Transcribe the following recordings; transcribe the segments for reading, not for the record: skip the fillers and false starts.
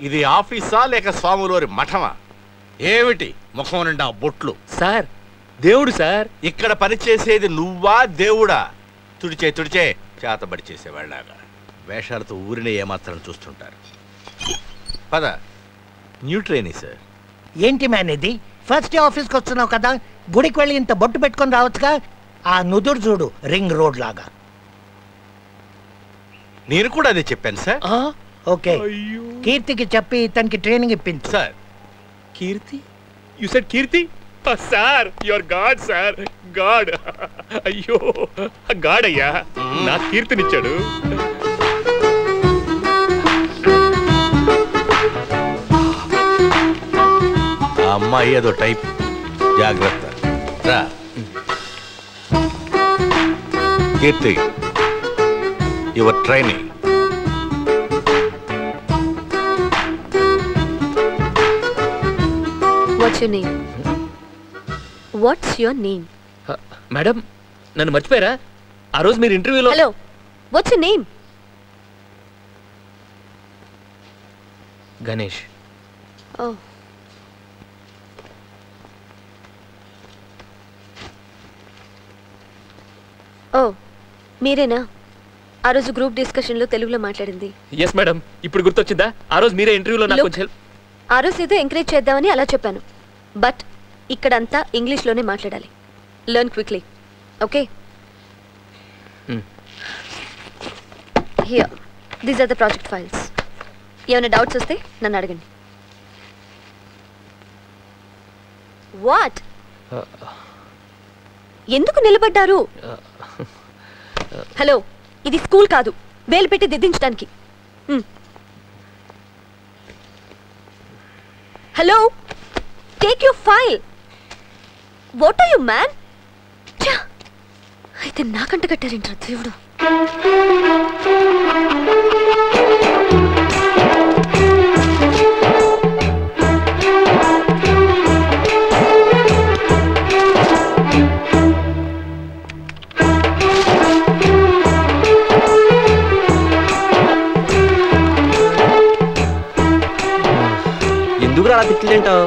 ఇది ఆఫీసా లేక స్వాములోరి మఠమా? ఏమిటి ముఖం నిండా బొట్లు? సార్ దేవుడు సార్. ఇక్కడ పనిచేసేది నువ్వా దేవుడా? తుడిచే చేతబడి చేసేవాళ్ళగా వేషాలతో ఊరినే ఏమాత్రం చూస్తుంటారు. పద. New trainee sir. ఏంటి మ్యాన్ ఇది? ఫస్ట్ డే ఆఫీస్కి వస్తున్నావు కదా, గుడికి వెళ్ళి ఇంత బొట్టు పెట్టుకొని రావచ్చుగా. ఆ నుదురు చూడు, రింగ్ రోడ్ లాగా. నేను కూడా అదే చెప్పాను సార్. ఓకే, కీర్తికి చెప్పి ఇతనికి ట్రైనింగ్ ఇప్పించు. Sir Keerthi? You said Keerthi? Sir your god sir, god. అయ్యో గాడ్ అయ్యా, నా కీర్తినిచ్చాడు. ఆ అమ్మాయి ఏదో టైప్, జాగ్రత్త. రా Keerthi, your training. What's your name? What's your name? Madam నన్ను మర్చిపోయారా? ఆ రోజు మీరు ఇంటర్వ్యూలో. Hello, what's your name? Ganesh. Oh. ఓ మీరేనా ఆ రోజు గ్రూప్ డిస్కషన్లో తెలుగులో మాట్లాడింది? ఎస్ మేడం, ఇప్పుడు గుర్తొచ్చిందా? ఆ రోజు మీరే ఇంటర్వ్యూలో నాకు కొంచెం హెల్ప్. ఆ రోజు ఏదో ఎంకరేజ్ చేద్దామని అలా చెప్పాను, బట్ ఇక్కడంతా ఇంగ్లీష్లోనే మాట్లాడాలి. Learn quickly, okay? Here, these are the project files. ఏమైనా డౌట్స్ వస్తే నన్ను అడగండి. వాట్? ఎందుకు నిలబడ్డారు? హలో, ఇది స్కూల్ కాదు వేలు పెట్టి దిద్దించడానికి. Hello, take your file. What are you man? అయితే నాకంట కట్టారేంట్రా దేవుడు. ఎందుకు అలా తిట్లేంటావు?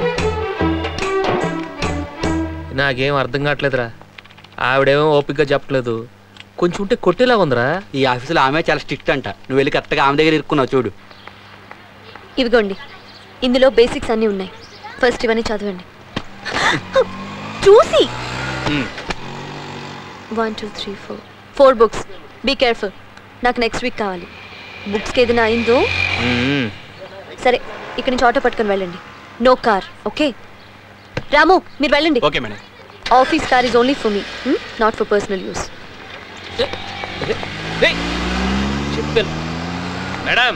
నాకేం అర్థం కావట్లేదురా. ఆవిడేమో ఓపికగా చెప్పలేదు, కొంచెం ఉంటే కొట్టేలా ఉందిరా. ఈ ఆఫీసులో ఆమె చాలా స్ట్రిక్ట్ అంట. నువ్వు వెళ్ళి కరెక్ట్గా ఆమె దగ్గర ఇరుక్కున్నావు చూడు. ఇవిగోండి, ఇందులో బేసిక్స్ అన్నీ ఉన్నాయి. ఫస్ట్ ఇవన్నీ చదవండి చూసి. 1 2 3 4 బుక్స్. బీ కేర్ఫుల్, నాకు నెక్స్ట్ వీక్ కావాలి. బుక్స్కి ఏదైనా అయిందో. సరే, ఇక్కడి నుంచి ఆటో పట్టుకొని వెళ్ళండి. No car, okay? రాము, మీరు వెళ్ళండి. Okay madam. Office car is only for me, not for personal use. చెప్పాను మేడం,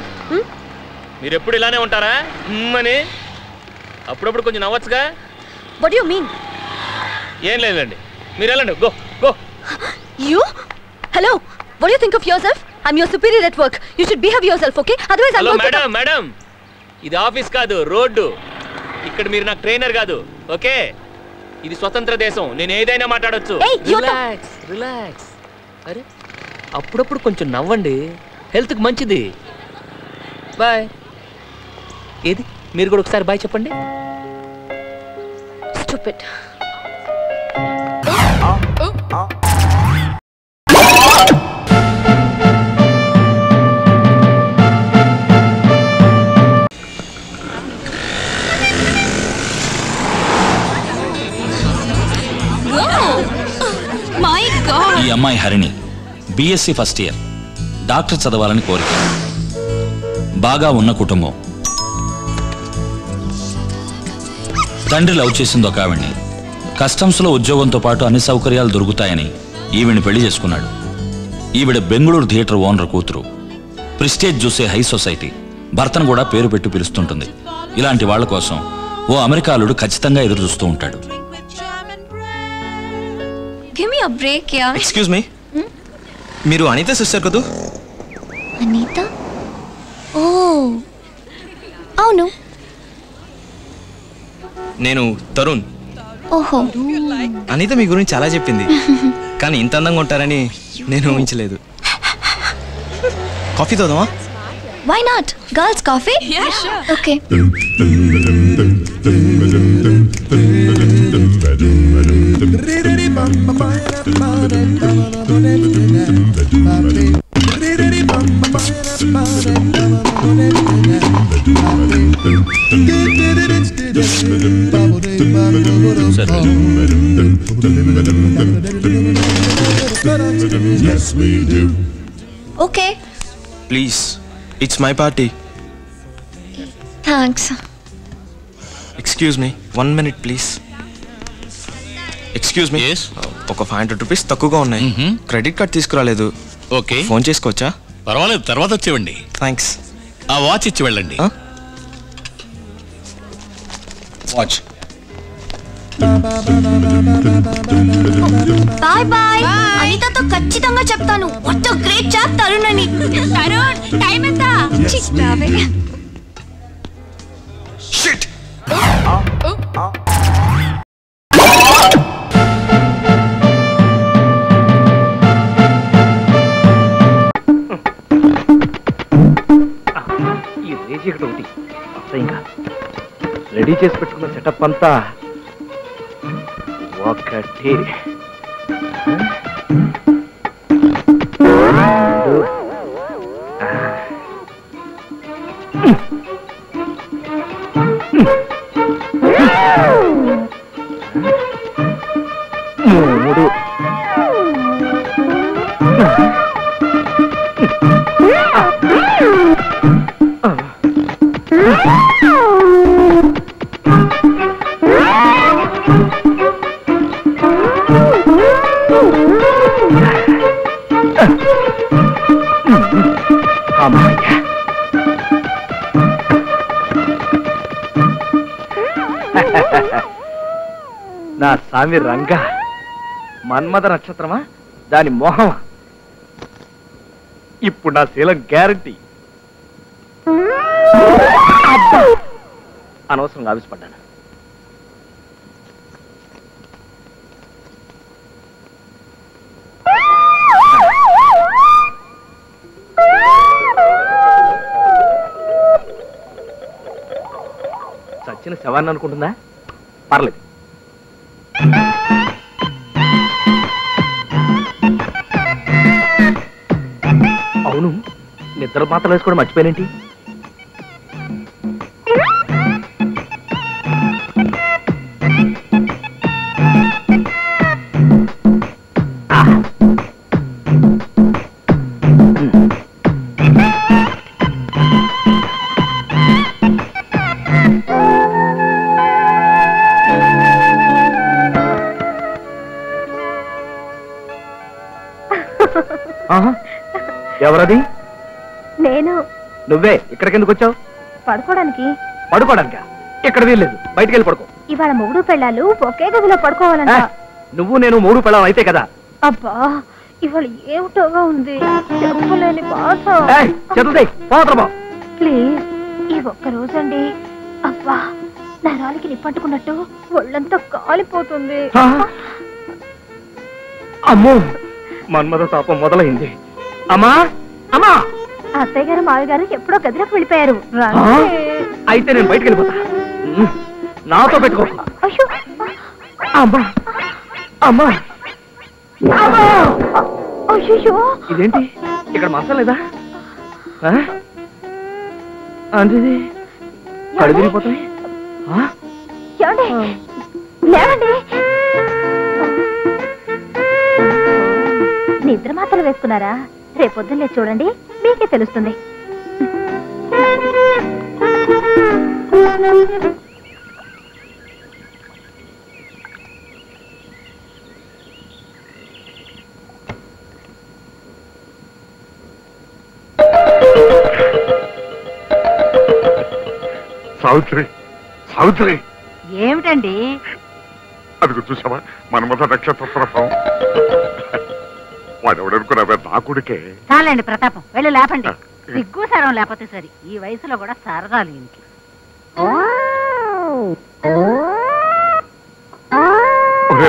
మీరు ఎప్పుడు ఇలానే ఉంటారా అని? అప్పుడప్పుడు కొంచెం నవ్వచ్చుగా. What do you mean? ఏం లేదండి, మీరు వెళ్ళండి. Go go. You hello, what do you think of yourself? I am your superior at work. You should behave yourself, okay? Otherwise hello madam, madam ఇది office కాదు, road. ఇక్కడ మీరు నాకు trainer కాదు, ఓకే? ఇది స్వతంత్ర దేశం, నేను ఏదైనా మాట్లాడొచ్చు. Relax relax. అరే, అప్పుడప్పుడు కొంచెం నవ్వండి, హెల్త్కి మంచిది. బాయ్. ఏది, మీరు కూడా ఒకసారి బాయ్ చెప్పండి. స్టూపిడ్. ఈ అమ్మాయి Harini, BSc first year, doctor చదవాలని కోరిక, బాగా ఉన్న కుటుంబం. తండ్రి లవ్ చేసింది ఒక ఆవిడ్ని. కస్టమ్స్లో ఉద్యోగంతో పాటు అన్ని సౌకర్యాలు దొరుకుతాయని ఈవిని పెళ్లి చేసుకున్నాడు. ఈవిడ బెంగళూరు థియేటర్ ఓనర్ కూతురు. ప్రిస్టేజ్ చూసే హై సొసైటీ. భర్తను కూడా పేరు పెట్టి పిలుస్తుంటుంది. ఇలాంటి వాళ్ల కోసం ఓ అమెరికాలుడు ఖచ్చితంగా ఎదురు చూస్తూ ఉంటాడు. Give me a break, yaar. Excuse me. మీరు అనిత సిస్టర్ కదూ? అనిత? ఓ అవును. నేను తరుణ్. ఓహో. అనిత మీ గురించి చాలా చెప్పింది, కానీ ఇంత అందంగా ఉంటారని నేను ఊహించలేదు. Coffee తోదమా? Why not? Girls coffee? Yeah, sure. Okay. Yes, we do. Okay. Please, it's my party. Thanks. Excuse me, 1 minute please. Excuse me, ఒక 500 రూపీస్ తక్కువగా ఉన్నాయి. క్రెడిట్ కార్డ్ తీసుకురాలేదు. ఓకే, ఫోన్ చేసుకోవచ్చా? పర్వాలేదు, తర్వాత వచ్చేవండి. థ్యాంక్స్. ఆ వాచ్ ఇచ్చి వెళ్ళండి. వాచ్. Bye bye. అనితతో ఖచ్చితంగా చెప్తాను what a great job Tarun అని. తరుణ్, టైం ఎంత? చిక్కావే. షిట్. ఈ రేజీ ఒకటి అసహ్యంగా రెడీ చేసి పెట్టుకున్న సెటప్ అంతా ఒకటి మూడు నా స్వామి రంగా, మన్మథ నక్షత్రమా దాని మోహమా? ఇప్పుడు నా శీలం గ్యారంటీ. అనవసరంగా ఆవిష్పడ్డాను. చచ్చిన శవాన్ని అనుకుంటుందా? పర్లేదు. అవును, నిద్ర మాత్రం వేసుకోవడం మర్చిపోయినేంటి? ఎవరది? నేను. నువ్వే ఇక్కడికి ఎందుకు వచ్చావు? పడుకోవడానికి. పడుకోవడానికా? ఇక్కడ వీల్లేదు, బయటికి వెళ్ళి పడుకో. ఇవాళ మొగుడు పెళ్ళాలు ఒకే గదిలో పడుకోవాలంట. నువ్వు నేను మూడు పెళ్ళాం అయితే కదా. అబ్బా, ఇవాళ ఏమిటోగా ఉంది, చెప్పలేని బాధ. ప్లీజ్, ఈ ఒక్క రోజండి. అబ్బా, నరాలకి నిప్పట్టుకున్నట్టు ఒళ్ళంతా కాలిపోతుంది. అమ్మో, మన్మథ తాపం మొదలైంది. అమ్మా అమ్మా, అత్తయ్య గారు మావి గారు ఎప్పుడో గదిలోకి వెళ్ళిపోయారు. అయితే నేను బయటకు వెళ్ళిపోతా, నాతో పెట్టుకో. అమ్మా అమ్మా, ఇదేంటి ఇక్కడ మంచం లేదా? అంటే కళ్ళు తిరిగిపోతాయి. లేవండి, నిద్ర మాత్రలు వేసుకున్నారా? రేపొద్దున్నే చూడండి, మీకే తెలుస్తుంది. సావిత్రి, సావిత్రి, ఏమిటండి? అది చూసావా మన్మథ నక్షత్ర ప్రభావం? వాడెవడనుకున్నావే, నా కొడుకే. చాలండి ప్రతాపం, వెళ్ళి లేపండి. సిగ్గు సరం లేకపోతే సరి, ఈ వయసులో కూడా సరదాలు ఇంటికి.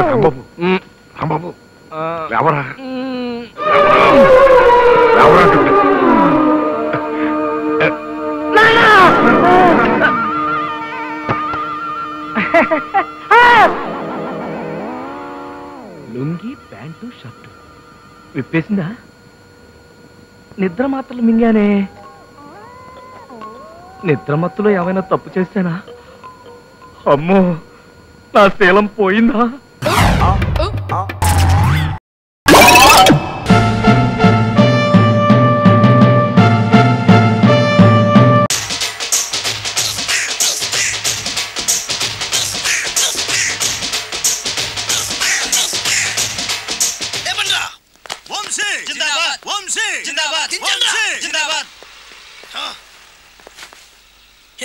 రాంబాబు, రాంబాబు, లేవరా, లేవరా. లుంగి ప్యాంటు షర్టు విప్పేసిందా? నిద్ర మాత్రలు మింగానే. నిద్రమత్తులో ఏమైనా తప్పు చేశానా? అమ్మో, నా శీలం పోయిందా?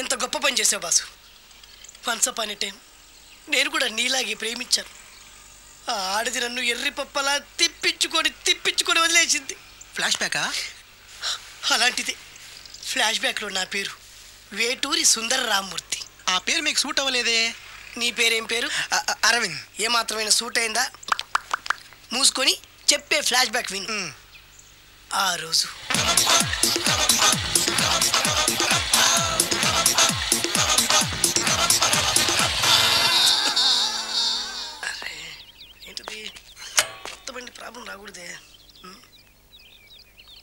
ఎంత గొప్ప పని చేసావు boss. Once upon a time నేను కూడా నీలాగే ప్రేమించాను. ఆ ఆడది నన్ను ఎర్రి పప్పలా తిప్పించుకొని వదిలేసింది. ఫ్లాష్ బ్యాకా? అలాంటిది. ఫ్లాష్ బ్యాక్లో నా పేరు వేటూరి సుందర రామ్మూర్తి. ఆ పేరు మీకు సూట్ అవ్వలేదే. నీ పేరేం పేరు? అరవింద్. ఏమాత్రమైన సూట్ అయిందా? మూసుకొని చెప్పే ఫ్లాష్ బ్యాక్ విను. ఆ రోజు ఏంటిది? కొత్త బండి ప్రాబ్లం రాకూడదే.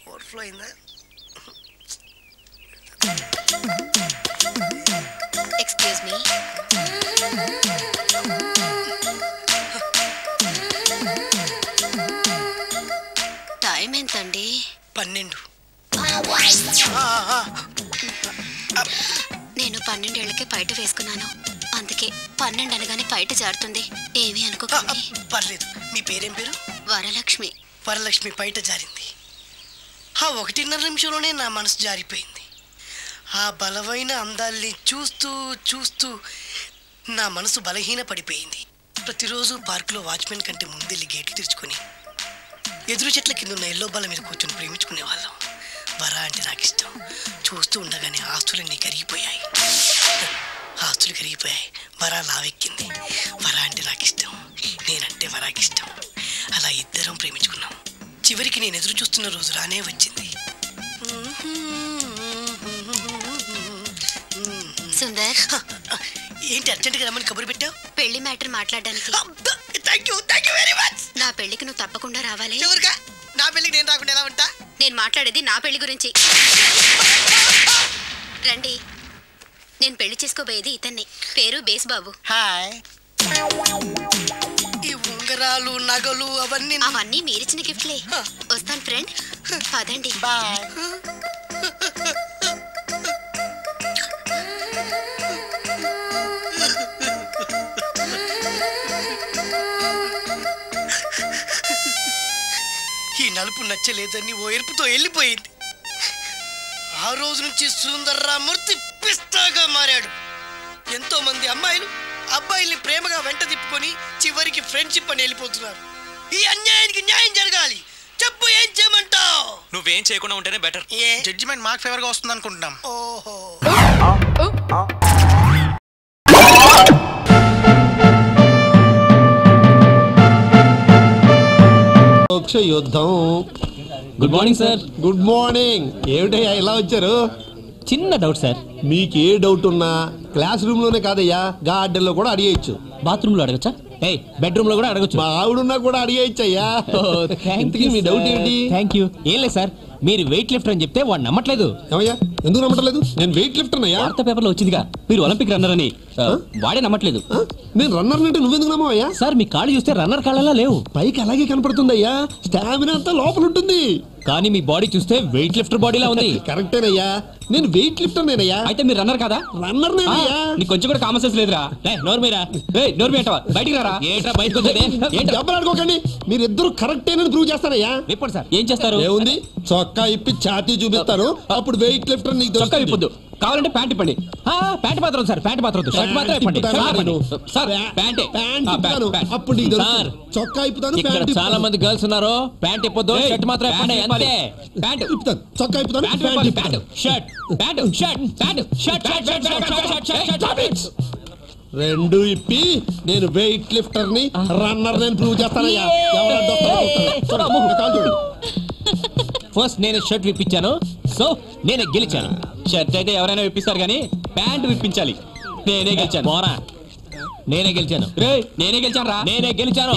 ఓవర్ఫ్లో అయిందా? Excuse me. టైం ఎంతండి? 12. నేను 12 ఏళ్ళకే పైట వేసుకున్నాను. అందుకే 12 అనగానే పైట జారుతుంది. ఏమీ అనుకోకండి. పర్లేదు. మీ పేరేం పేరు? వరలక్ష్మి. వరలక్ష్మి పైట జారింది. ఆ 1.5 నిమిషంలోనే నా మనసు జారిపోయింది. ఆ బలమైన అందాల్ని చూస్తూ నా మనసు బలహీన పడిపోయింది. ప్రతిరోజు పార్కులో వాచ్మెన్ కంటే ముందెళ్ళి గేట్లు తెరుచుకొని ఎదురు చెట్ల కింద ఉన్న ఎల్లో బాల మీద కూర్చొని ప్రేమించుకునే వాళ్ళం. వరా అంటే నాకు ఇష్టం. చూస్తూ ఉండగానే ఆస్తులన్నీ కరిగిపోయాయి. వరా లావెక్కింది. వరా అంటే నాకు ఇష్టం, నేనంటే వరాకి ఇష్టం. అలా ఇద్దరం ప్రేమించుకున్నాం. చివరికి నేను ఎదురు చూస్తున్న రోజు రానే వచ్చింది. సుందర్, ఏంటి అర్జెంట్గా రమ్మని కబురు పెట్టావు? పెళ్లి మ్యాటర్ మాట్లాడడానికి. Thank you very much. నా పెళ్లికి నువ్వు తప్పకుండా రావాలి. ఎవరుగా? నా పెళ్లికి నేను రాకుండా ఎలా ఉంటా? నేను మాట్లాడేది నా పెళ్లి గురించి. రండి. నేను పెళ్లి చేసుకోబోయేది ఇతన్ని. పేరు బేస్బాబు. హాయ్. ఈ ఉంగరాలు నగలు అవన్నీ మీరిచ్చిన గిఫ్ట్లే. వస్తాను ఫ్రెండ్. పదండి. బాయ్. ఈ నలుపు నచ్చలేదని ఓ ఎరుపుతో వెళ్ళిపోయింది. ఆ రోజు నుంచి సుందర రామ్మూర్తి పిస్తాగా మారాడు. ఎంతో మంది అబ్బాయిల్ని ప్రేమగా వెంట తిప్పుకొని చివరికి ఫ్రెండ్షిప్ అని వెళ్ళిపోతున్నారు. ఈ అన్యాయానికి న్యాయం జరగాలి. చెప్పు, ఏం చేయమంటావు? నువ్వేం చేయకుండా ఉంటేనే బెటర్. జడ్జిమెంట్ మాకు ఫేవర్ గా వస్తుంది అనుకుంటున్నాం. ఓహో. యుద్ధం. Good morning sir. Good morning. ఏమిటయ్యా ఇలా వచ్చారు? చిన్న డౌట్ సార్. మీకు ఏ డౌట్ ఉన్నా క్లాస్ రూమ్ లోనే కాదయ్యా, గార్డెన్ లో కూడా అడిగేయచ్చు. బాత్రూమ్ లో అడగచ్చా? బెడ్రూమ్ లో కూడా అడగచ్చు. మా ఆవిడున్నా కూడా అడిగేయచ్చు అయ్యా. మీ డౌట్ ఏంటి? Thank you. ఏం లేదు సార్, మీరు వెయిట్ లిఫ్టర్ అని చెప్తే వాడు నమ్మట్లేదు. ఏమయ్యా, ఎందుకు నమ్మట్లేదు? నేను వెయిట్ లిఫ్టర్ అయ్యా. వార్తా పేపర్ లో వచ్చిందిగా మీరు ఒలింపిక్ రన్నర్ అని. వాడే నమ్మట్లేదు. నేను రన్నర్ అంటే నువ్వెందుకు నమ్మవయ్యా? సార్, మీ కాళ్ళు చూస్తే రన్నర్ కాళ్ళలా లేవు. పైకి అలాగే కనపడుతుందయ్యా, స్టామినా అంతా లోపల ఉంటుంది. కానీ మీ బాడీ చూస్తే వెయిట్ లిఫ్టర్ బాడీలా ఉంది. కరెక్టేనయ్యా, నేను వెయిట్ లిఫ్టర్ నేనయ్యా. అయితే మీరు రన్నర్ కదా? రన్నర్ నేనయ్యా. నీకు కొంచెం కూడా కామన్ సెన్స్ లేదురా. నోరు మీరా, నోరు మీటవా, బయటికి రారా. ఏంట్రా బయటకు వచ్చేది? డబ్బులు అడుకోకండి, మీరిద్దరు కరెక్టేనని ప్రూవ్ చేస్తానయ్యా. విప్పండి సార్. ఏం చేస్తారు? ఏముంది, చొక్కా ఇప్పి ఛాతీ చూపిస్తాను, అప్పుడు వెయిట్ లిఫ్టర్ నీకు చొక్కా ఇప్పొద్దు, కావాలంటే ప్యాంట్ ఇప్పండి. ప్యాంట్ మాత్రం సార్, ప్యాంట్ మాత్రం షర్ట్ మాత్రం ఇప్పండి సార్. ప్యాంటే అప్పుడు నీకు సార్ చొక్కా ఇప్పుతాను. ఇక్కడ చాలా మంది గర్ల్స్ ఉన్నారు. ప్యాంట్ ఇప్పొద్దు, షర్ట్ మాత్రం ఇప్పండి. అంతే. ప్యాంట్ ఇప్పుతాను, చొక్కా ఇప్పుతాను, pant shirt, pant shirt, pant shirt, shirt. రెండు ఇప్పి నేను వెయిట్ లిఫ్టర్ ని రన్నర్ నేను ప్రూవ్ చేస్తానయ్యా. ఫస్ట్ నేను షర్ట్ విప్పించాను, సో నేను గెలిచాను. షర్ట్ అయితే ఎవరైనా విప్పిస్తారు కానీ ప్యాంట్ విప్పించాలి. నేనే గెలిచాను. పోరా, నేనే గెలిచాను. నేనే గెలిచాను రా, నేనే గెలిచాను.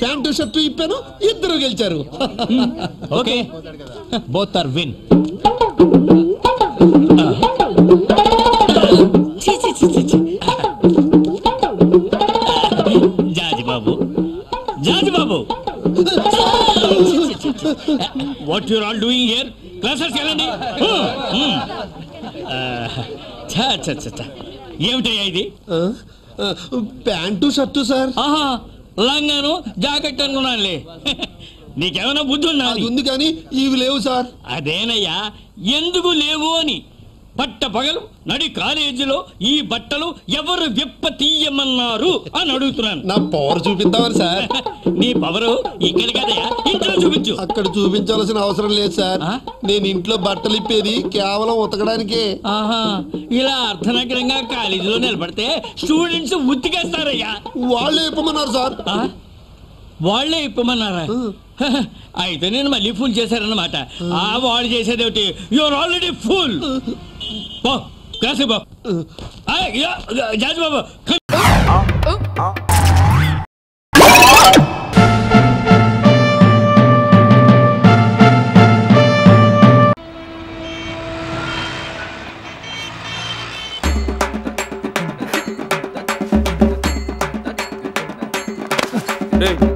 ప్యాంటు షర్టు ఇప్పాను, ఇద్దరు గెలిచారు. Okay, both are win. Jaji Babu, Jaji Babu, what you are all doing here? Classes వెళ్ళండి. ఏమిటయ్యా ఇది? Pant shirt sir. ఆహా, లంగాను జాకెట్ అనుకున్నానులే. నీకేమైనా బుద్ధి ఉందా? ఉంది కానీ ఇవి లేవు సార్. అదేనయ్యా, ఎందుకు లేవు అని. పట్ట పగలు నడి కాలేజీలో ఈ బట్టలు ఎవరు విప్ప తీయమన్నారు అని అడుగుతున్నాను. నా పవర్ చూపిద్దామని సార్. నీ పవరు ఇక్కడ కదయా, ఇంట్లో చూపించు. అక్కడ చూపించాల్సిన అవసరం లేదు సార్. నేను ఇంట్లో బట్టలు ఇప్పేది కేవలం ఉతకడానికే. ఆహా, ఇలా అర్ధనగరంగా కాలేజీలో నిలబడితే స్టూడెంట్స్ ఉతికేస్తారయ్యా. వాళ్ళే ఇప్పమన్నారు సార్. వాళ్ళే ఇప్పమన్నారా? అయితే నేను మళ్ళీ ఫుల్ చేశారన్నమాట. ఆ వాళ్ళు చేసేది ఏమిటి? You're already full. క్లాసు బాబు, జాజ్ బాబు.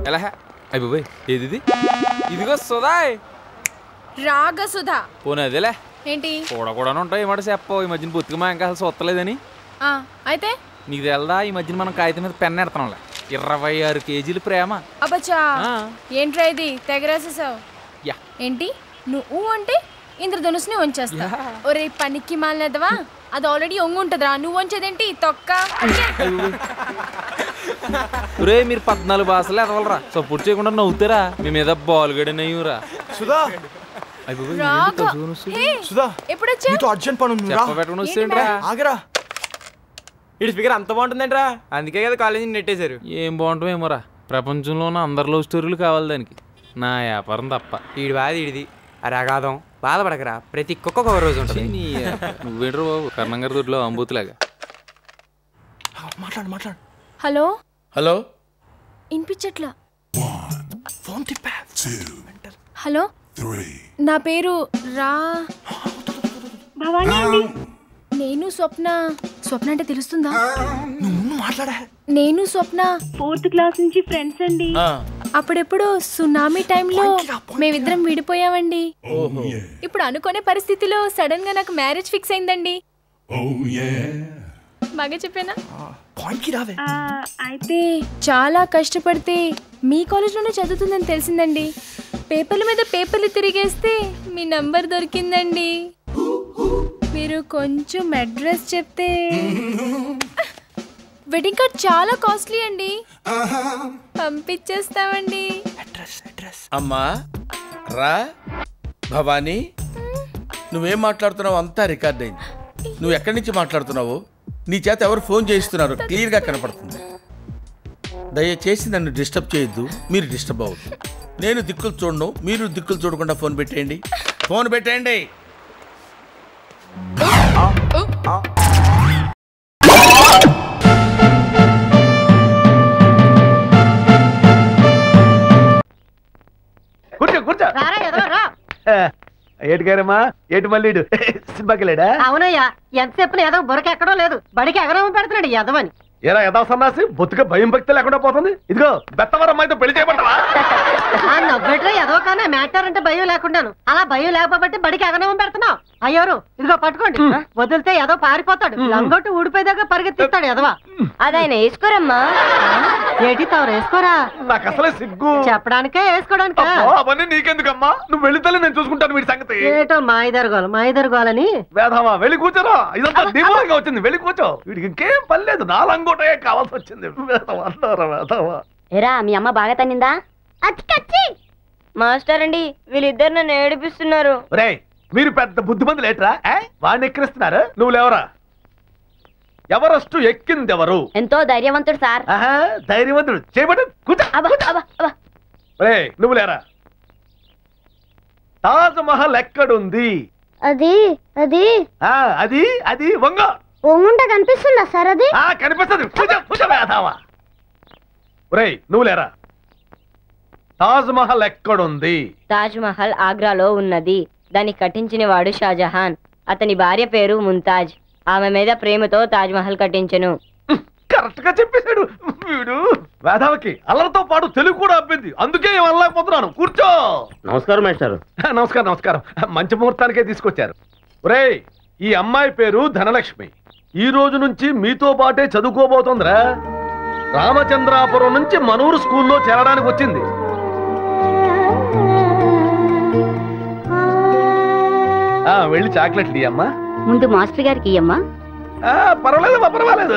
ఎలా అయిపోయి ఏది? ఇదిగో సుధాయ్, రాగ సుధా. పోనీ అదేలే. ఏంటి కూడా ఉంటాయి మాట చెప్పవు. ఈ మధ్యన బొత్తుగా మా ఇంకా అసలు సొత్తలేదని. అయితే నీకు తెలదా, ఈ మధ్యన మనం కాగితం మీద పెన్ ఎడతాంలే. 26 కేజీలు ప్రేమ. అబ్బచ్చా, ఏంట్రా ఇది తెగరాసేసావు? ఏంటి నువ్వు అంటే ఇంద్రధనుస్ని వంచేస్తా. ఒరే పనికి మాలినదవా, అది ఆల్రెడీ ఒంగుంటదిరా, నువ్వు వంచేదేంటి తొక్క. రే మీరు 14 భాషలు ఎదవలరా, సపోర్ట్ చేయకుండా నవ్వుతారా? మీ మీద బాల్ గడినయ్యూరా. సుధా, ఇటు ఫిగర్ అంత బాగుంటుందంటరా, అందుకే కదా కాలేజీని నెట్టేశారు. ఏం బాగుంటామేమోరా, ప్రపంచంలోనే అందరు లవ్ స్టోరీలు కావాలి దానికి. నా వ్యాపారం తప్ప. ఈడి బాధ ఈడిది, అరే అగాధం బాధపడకరా, ప్రతి ఒక్కొక్క రోజు ఉంటుంది. నువ్వేంట్రా బాబు కర్ణంగారి దొడ్లో అంబూతులాగా. మాట్లాడు. Hello hello, ఇన్పించట్లా. హలో, నా పేరు రా భవానీ అండి. నేను స్వప్న అంటే తెలుస్తుందా? నేను స్వప్న 4th క్లాస్ నుంచి ఫ్రెండ్స్ అండి. అప్పుడెప్పుడు సునామీ టైంలో మేమిద్దరం విడిపోయామండి. ఇప్పుడు అనుకునే పరిస్థితిలో సడన్ గా నాకు మ్యారేజ్ ఫిక్స్ అయిందండి. బాగా చెప్పానా? అయితే చాలా కష్టపడితే మీ కాలేజ్లోనే చదువుతుందని తెలిసిందండి. పేపర్ల మీద పేపర్లు తిరిగేస్తే మీ నంబర్ దొరికిందండి. మీరు కొంచెం అడ్రస్ చెప్తే. వెడ్డింగ్ కార్డ్ చాలా కాస్ట్లీ అండి, పంపించేస్తామండి. అమ్మా రా భవానీ, నువ్వేం మాట్లాడుతున్నావు అంతా రికార్డ్ అయింది. నువ్వు ఎక్కడి నుంచి మాట్లాడుతున్నావు? నీ చేత ఎవరు ఫోన్ చేయిస్తున్నారు క్లియర్గా కనపడుతుంది. దయచేసి నన్ను డిస్టర్బ్ చేయొద్దు, మీరు డిస్టర్బ్ అవ్వద్దు. నేను దిక్కులు చూడను, మీరు దిక్కులు చూడకుండా ఫోన్ పెట్టేయండి. కూర్చో. ఏటి గారమ్మా, ఏటి మళ్ళీ సినిమాకి లేడా? అవునయ్యా, ఎంతసేపు ఏదో బొరక ఎక్కడో లేదు, బడికి ఎగరవ పెడుతున్నాడు యదవని. ఏరా యదవ సన్నాసి, బొత్తుగా భయం భక్తి లేకుండా పోతుంది. ఇదిగో బెత్తవరం అమ్మాయితో పెళ్లి చేయబడ్డావా? నవ్వెట్రా ఎదవ కానీ మ్యాటర్ అంటే భయం లేకుండాను. అలా భయం లేకపోతే బడికి ఎగరవ పెడుతున్నావు. అయ్యోరు ఇదిగో పట్టుకోండి, వదిలితే ఏదో పారిపోతాడు, లంగొట్టు ఊడిపోయేదాకా పరిగెత్తిస్తాడు ఎదవా. అదైనా వేసుకోరమ్మా. ఏటి తవరు వేసుకోరా? నాకు అసలే సిగ్గు చెప్పడానికే వేసుకోవడానికా? అవన్నీ నీకెందుకమ్మా, నువ్వు వెళితే నేను చూసుకుంటాను వీడి సంగతి. ఏటో మాయిదరుగోలని వేధమా, వెళ్ళి కూర్చోరా. ఇదంతా దిమాగా వచ్చింది, వెళ్ళి కూర్చో. వీడికి ఇంకేం పని లేదు, నాలంగోటే కావాల్సి వచ్చింది. ఎరా మీ అమ్మ బాగా తన్నిందా? మాస్టర్ అండి, వీళ్ళిద్దరు నన్ను ఏడిపిస్తున్నారు. మీరు పెద్ద బుద్ధిమంతులు ఏట్రా, వాడిని ఎక్కిరిస్తున్నారు. నువ్వు లేవరా? ఎవరస్టు ఎక్కింది ఎవరు? ఎంతో ధైర్యవంతుడు సార్. ధైర్యవంతుడు చేయబడి కూర్చో. నువ్వు లేరా? తాజ్ మహల్ ఎక్కడుంది? అది అది అది అది వంగ ఒంగుంట కనిపిస్తుందా సార్ అది కనిపిస్తుంది ఒరేయ్ నువ్వు లేరా తాజ్ మహల్ ఎక్కడుంది తాజ్ మహల్ ఆగ్రాలో ఉన్నది. దాన్ని కట్టించిన వాడు షాజహాన్. అతని భార్య పేరు ముంతాజ్. ఆమె మీద ప్రేమతో తాజ్ మహల్ కట్టించెను. కరెక్ట్ గా చెప్పేశాడు వీడు. వేదావకి అల్లరితో పాటు తెలుగు కూడా అబ్బింది, అందుకే వెళ్ళలేకపోతున్నాను. కూర్చో. నమస్కారం మాస్టర్. నమస్కారం నమస్కారం. మంచి ముహూర్తానికే తీసుకొచ్చారు. ఒరేయ్ ఈ అమ్మాయి పేరు ధనలక్ష్మి. ఈ రోజు నుంచి మీతో పాటే చదువుకోబోతోందిరా. రామచంద్రాపురం నుంచి మనూరు స్కూల్లో చేరడానికి వచ్చింది. వెళ్ళి చాక్లెట్లు ఇయ్యమ్మా. ముందు మాస్టర్ గారికి ఇయ్యమ్మా. పర్వాలేదు పర్వాలేదు.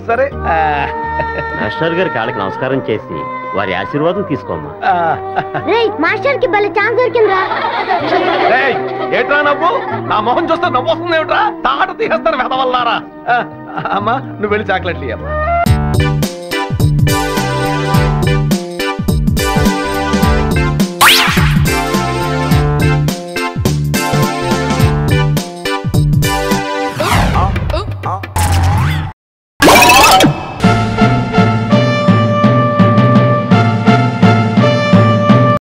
సరే మాస్టర్ గారి కాళ్ళకి నమస్కారం చేసి వారి ఆశీర్వాదం తీసుకోమ్మా. మాస్టర్ కి భలే ఛాన్స్ దొరికిందిరా. ఏట్రా నవ్వు? నా మొహం చూస్తే నవ్వు వస్తుంది ఏమిట్రా? తాట తీసేస్తాను వెదవల్లారా. అమ్మా నువ్వు వెళ్ళి చాక్లెట్లు ఇయ్యమ్మా.